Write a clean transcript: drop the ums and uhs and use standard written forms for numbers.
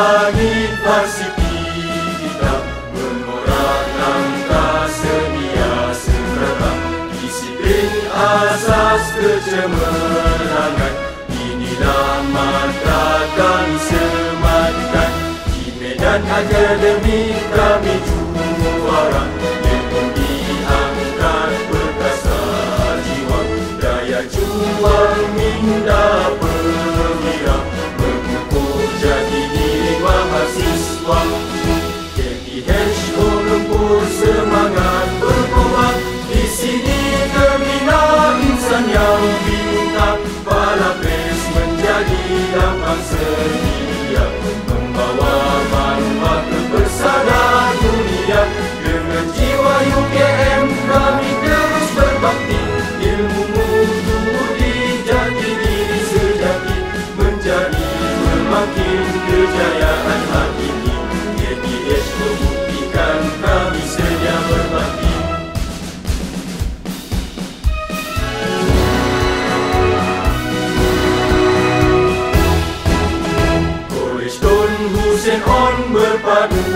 langit varsity kita, mengorak langkah sedia seragam. Disiplin asas kecemerlangan, inilah mantra kami sematkan. Di medan akademik kami juara, ilmu diangkat perkasa jiwa. Daya juang minda perwira, mengukuh jati diri mahasiswa. KPH Lumpur semangat berkobar, di sini terbina insan yang bintang. Palapes menjadi lambang sedia, membawa manfaat ke persada dunia. Dengan jiwa UKM kami terus berbakti, ilmu mutu di jati diri sejati, menjadi semakin kejayaan hakiki. KPH membuktikan kami sedia berbakti. College Tun Hussein On berpadu